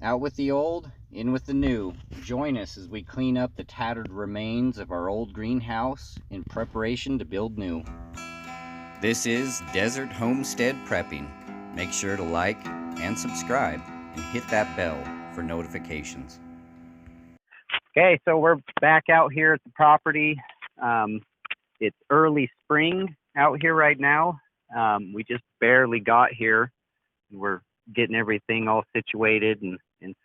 Out with the old, in with the new. Join us as we clean up the tattered remains of our old greenhouse in preparation to build new. This is Desert Homestead Prepping. Make sure to like and subscribe and hit that bell for notifications. Okay, so we're back out here at the property. It's early spring out here right now. We just barely got here. We're getting everything all situated and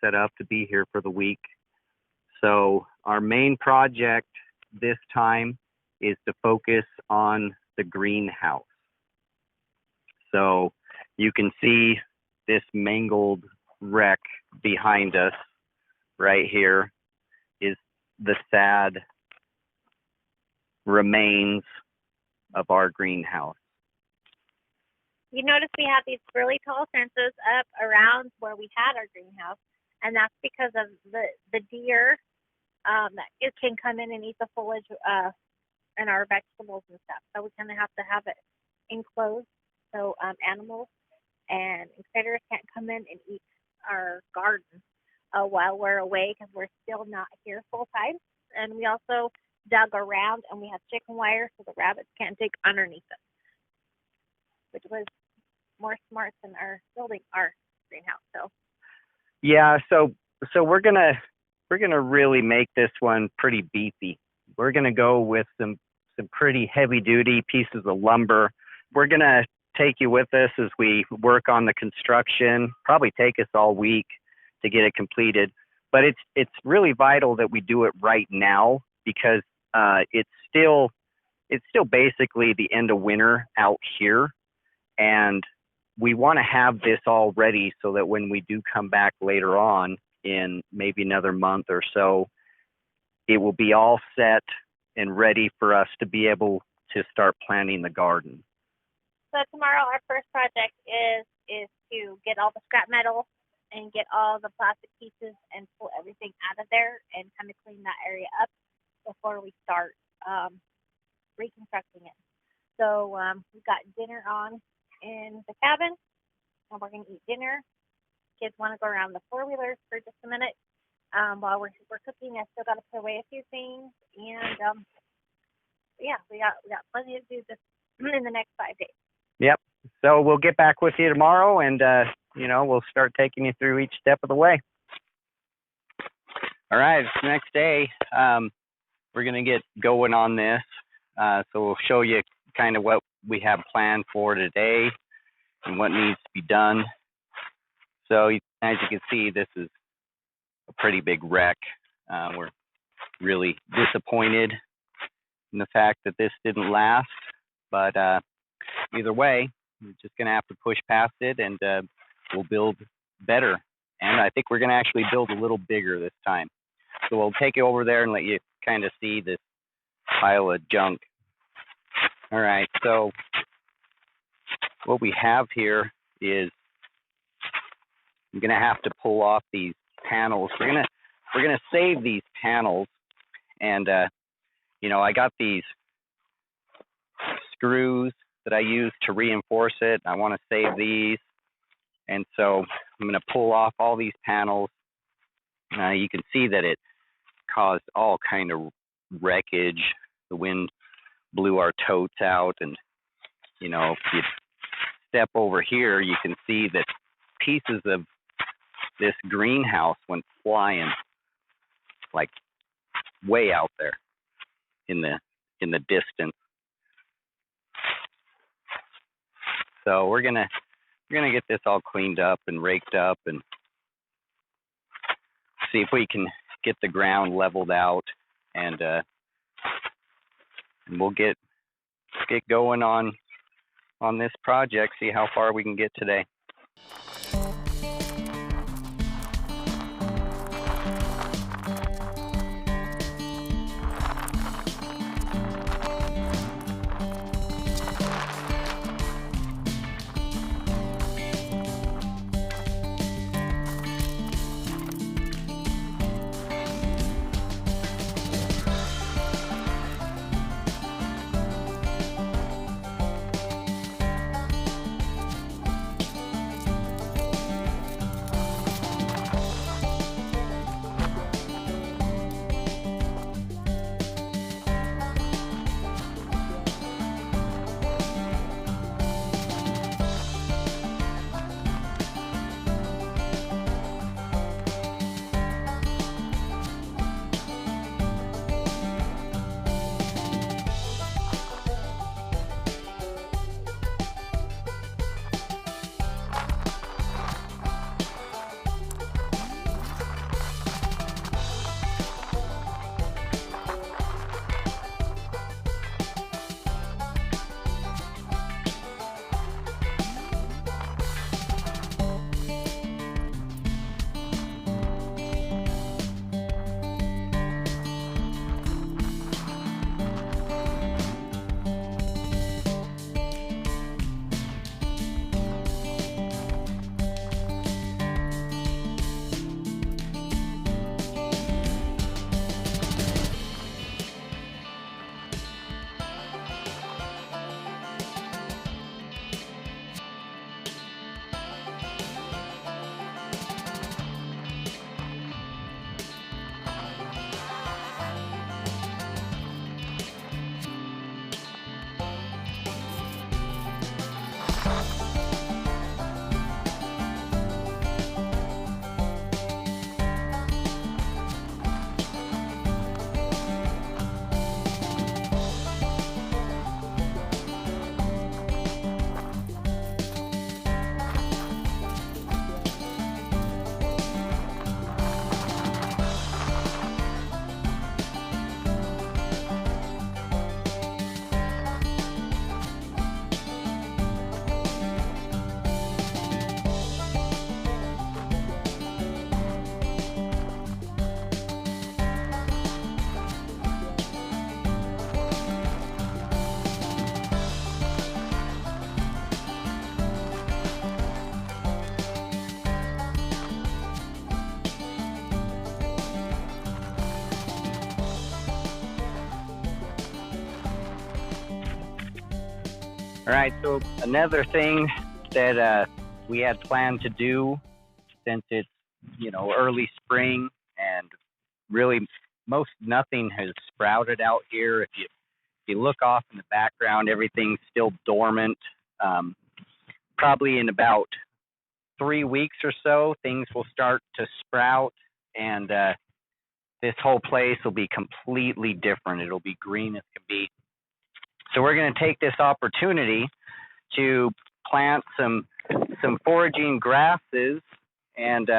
set up to be here for the week. So our main project this time is to focus on the greenhouse. So you can see this mangled wreck behind us right here is the sad remains of our greenhouse. You notice we have these really tall fences up around where we had our greenhouse, and that's because of the deer that it can come in and eat the foliage and our vegetables and stuff. So we kind of have to have it enclosed so animals and critters can't come in and eat our garden while we're away, because we're still not here full time. And we also dug around and we have chicken wire so the rabbits can't dig underneath it, which was more smart than our building our greenhouse. So yeah, so we're gonna really make this one pretty beefy. We're gonna go with some pretty heavy duty pieces of lumber. We're gonna take you with us as we work on the construction. Probably take us all week to get it completed, but it's really vital that we do it right now, because it's still basically the end of winter out here, and we want to have this all ready so that when we do come back later on in maybe another month or so, it will be all set and ready for us to be able to start planting the garden. So tomorrow our first project is to get all the scrap metal and get all the plastic pieces and pull everything out of there and kind of clean that area up before we start reconstructing it. So we've got dinner on in the cabin, and we're going to eat dinner. Kids want to go around the four-wheelers for just a minute. While we're cooking, I still got to put away a few things, and yeah, we got plenty to do this in the next 5 days. Yep. So we'll get back with you tomorrow, and we'll start taking you through each step of the way. All right, it's the next day. We're going to get going on this. So we'll show you kind of what we have planned for today and what needs to be done. So as you can see, this is a pretty big wreck. We're really disappointed in the fact that this didn't last, but either way, we're just going to have to push past it, and we'll build better. And I think we're going to actually build a little bigger this time. So we'll take you over there and let you kind of see this pile of junk. All right, so what we have here is I'm going to have to pull off these panels. We're going to save these panels, and I got these screws that I use to reinforce it. I want to save these, and so I'm going to pull off all these panels. You can see that it caused all kind of wreckage. The wind blew our totes out, and if you step over here, you can see that pieces of this greenhouse went flying, like way out there in the distance. So we're gonna get this all cleaned up and raked up and see if we can get the ground leveled out, and we'll get going on this project, see how far we can get today. All right, so another thing that we had planned to do, since it's, early spring and really most nothing has sprouted out here. If you look off in the background, everything's still dormant. Probably in about 3 weeks or so, things will start to sprout, and this whole place will be completely different. It'll be green as can be. So we're going to take this opportunity to plant some foraging grasses, and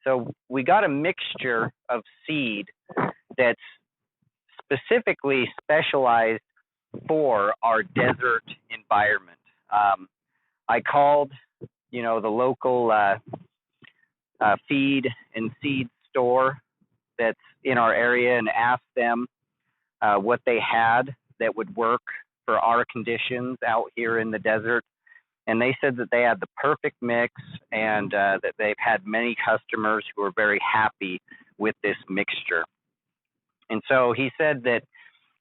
so we got a mixture of seed that's specifically specialized for our desert environment. I called, the local feed and seed store that's in our area and asked them what they had that would work for our conditions out here in the desert. And they said that they had the perfect mix, and that they've had many customers who are very happy with this mixture. And so he said that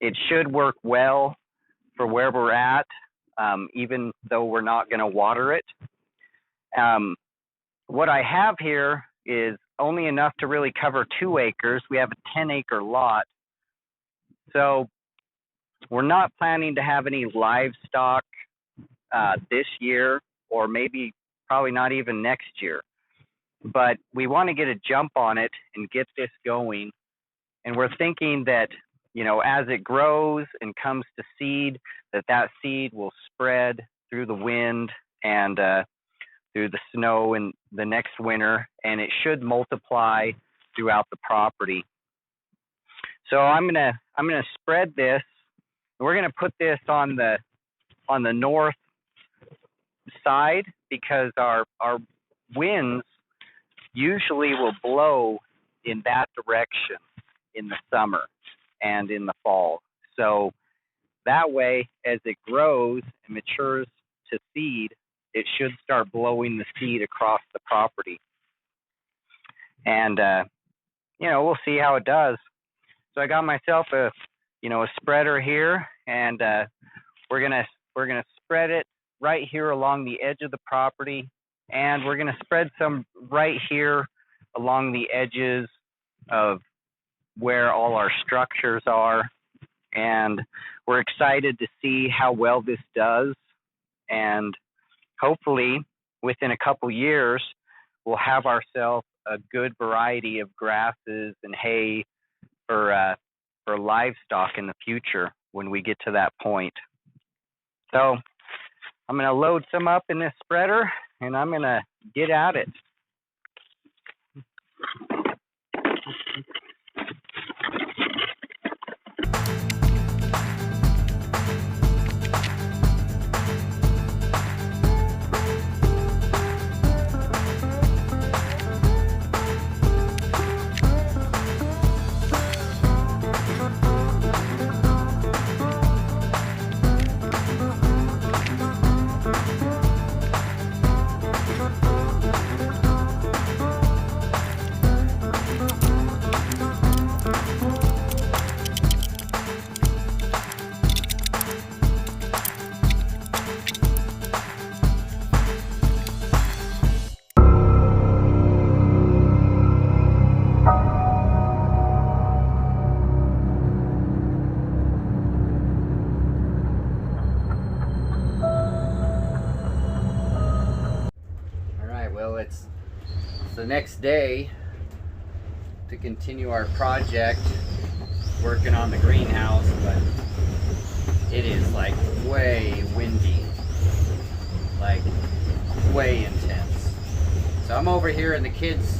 it should work well for where we're at, even though we're not going to water it. What I have here is only enough to really cover 2 acres. We have a 10-acre lot. So we're not planning to have any livestock this year, or probably not even next year. But we want to get a jump on it and get this going. And we're thinking that, as it grows and comes to seed, that seed will spread through the wind and through the snow in the next winter, and it should multiply throughout the property. So I'm gonna spread this. We're gonna put this on the north side, because our winds usually will blow in that direction in the summer and in the fall. So that way, as it grows and matures to seed, it should start blowing the seed across the property. And we'll see how it does. So I got myself a spreader here, and we're gonna spread it right here along the edge of the property, and we're gonna spread some right here along the edges of where all our structures are. And we're excited to see how well this does, and hopefully within a couple years we'll have ourselves a good variety of grasses and hay for livestock in the future when we get to that point. So I'm going to load some up in this spreader, and I'm going to get at it. It's the next day to continue our project working on the greenhouse, but it is like way windy, like way intense. So I'm over here in the kids'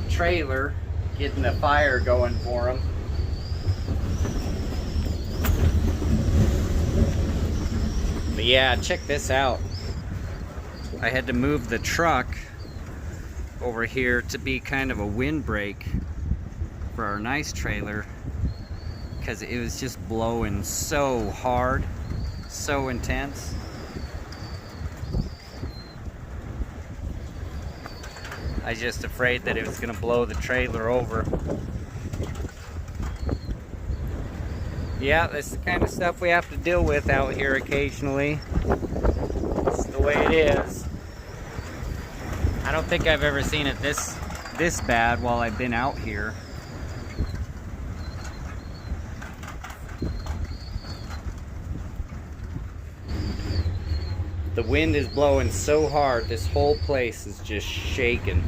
trailer getting the fire going for them. But yeah, check this out. I had to move the truck over here to be kind of a windbreak for our nice trailer, because it was just blowing so hard, so intense. I was just afraid that it was going to blow the trailer over. Yeah, this is the kind of stuff we have to deal with out here occasionally. It's the way it is. I don't think I've ever seen it this bad while I've been out here. The wind is blowing so hard, this whole place is just shaking.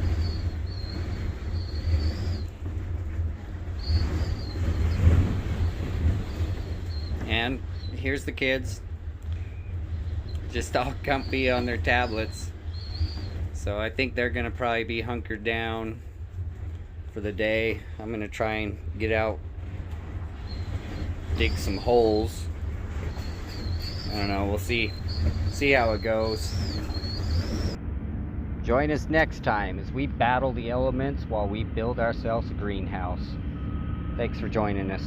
And here's the kids, just all comfy on their tablets. So I think they're gonna probably be hunkered down for the day. I'm gonna try and get out, dig some holes. I don't know, we'll see how it goes. Join us next time as we battle the elements while we build ourselves a greenhouse. Thanks for joining us.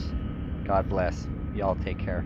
God bless. Y'all take care.